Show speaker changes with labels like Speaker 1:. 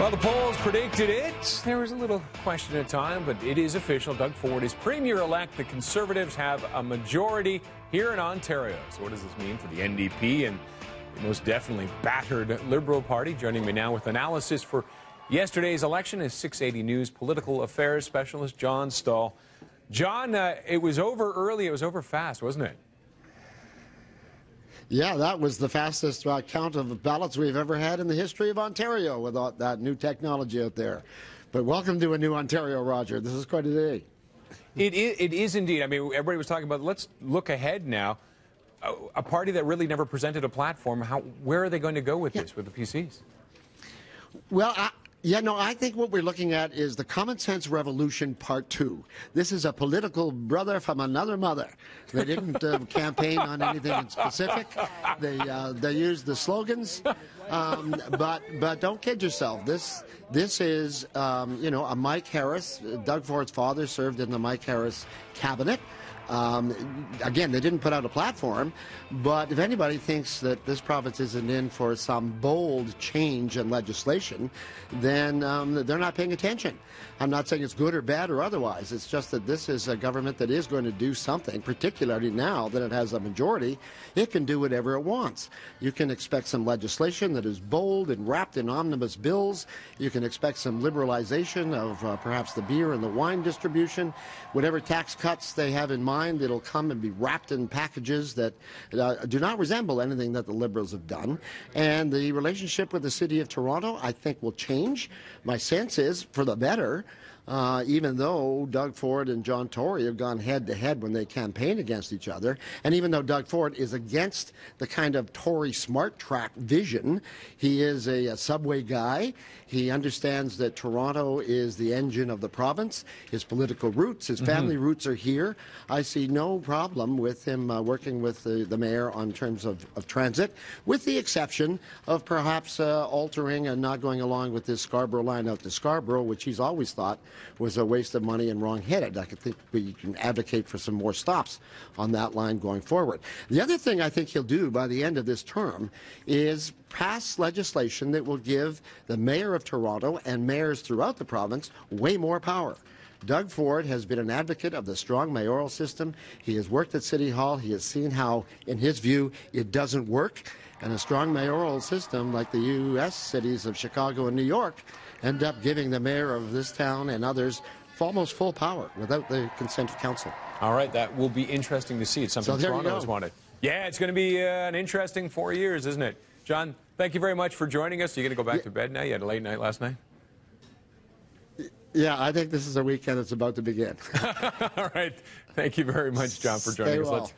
Speaker 1: Well, the polls predicted it. There was a little question at time, but it is official. Doug Ford is premier-elect. The Conservatives have a majority here in Ontario. So what does this mean for the NDP and the most definitely battered Liberal Party? Joining me now with analysis for yesterday's election is 680 News political affairs specialist John Stahl. John, it was over early. It was over fast, wasn't it?
Speaker 2: Yeah, that was the fastest count of ballots we've ever had in the history of Ontario with all that new technology out there. But welcome to a new Ontario, Roger. This is quite a day.
Speaker 1: It is indeed. I mean, everybody was talking about, let's look ahead now. A party that really never presented a platform, where are they going to go with this, with the PCs?
Speaker 2: Well, I think what we're looking at is the Common Sense Revolution Part 2. This is a political brother from another mother. They didn't campaign on anything in specific. They used the slogans, but don't kid yourself. This is a Mike Harris. Doug Ford's father served in the Mike Harris cabinet. Again, they didn't put out a platform, but if anybody thinks that this province isn't in for some bold change in legislation, then they're not paying attention. I'm not saying it's good or bad or otherwise. It's just that this is a government that is going to do something, particularly now that it has a majority. It can do whatever it wants. You can expect some legislation that is bold and wrapped in omnibus bills. You can expect some liberalization of perhaps the beer and the wine distribution. Whatever tax cuts they have in mind, it'll come and be wrapped in packages that do not resemble anything that the Liberals have done. And the relationship with the City of Toronto, I think, will change. My sense is for the better. Even though Doug Ford and John Tory have gone head-to-head when they campaign against each other, and even though Doug Ford is against the kind of Tory smart track vision, he is a subway guy. He understands that Toronto is the engine of the province. His political roots, his family roots are here. I see no problem with him working with the mayor on terms of transit, with the exception of perhaps altering and not going along with this Scarborough line out to Scarborough, which he's always thought was a waste of money and wrong-headed. I think we can advocate for some more stops on that line going forward. The other thing I think he'll do by the end of this term is pass legislation that will give the mayor of Toronto and mayors throughout the province way more power. Doug Ford has been an advocate of the strong mayoral system. He has worked at City Hall. He has seen how, in his view, it doesn't work. And a strong mayoral system, like the U.S. cities of Chicago and New York, end up giving the mayor of this town and others almost full power without the consent of council.
Speaker 1: All right, that will be interesting to see. It's something Toronto has wanted. Yeah, it's going to be an interesting 4 years, isn't it? John, thank you very much for joining us. Are you going to go back to bed now? You had a late night last night?
Speaker 2: Yeah, I think this is a weekend that's about to begin.
Speaker 1: All right. Thank you very much, John, for joining us.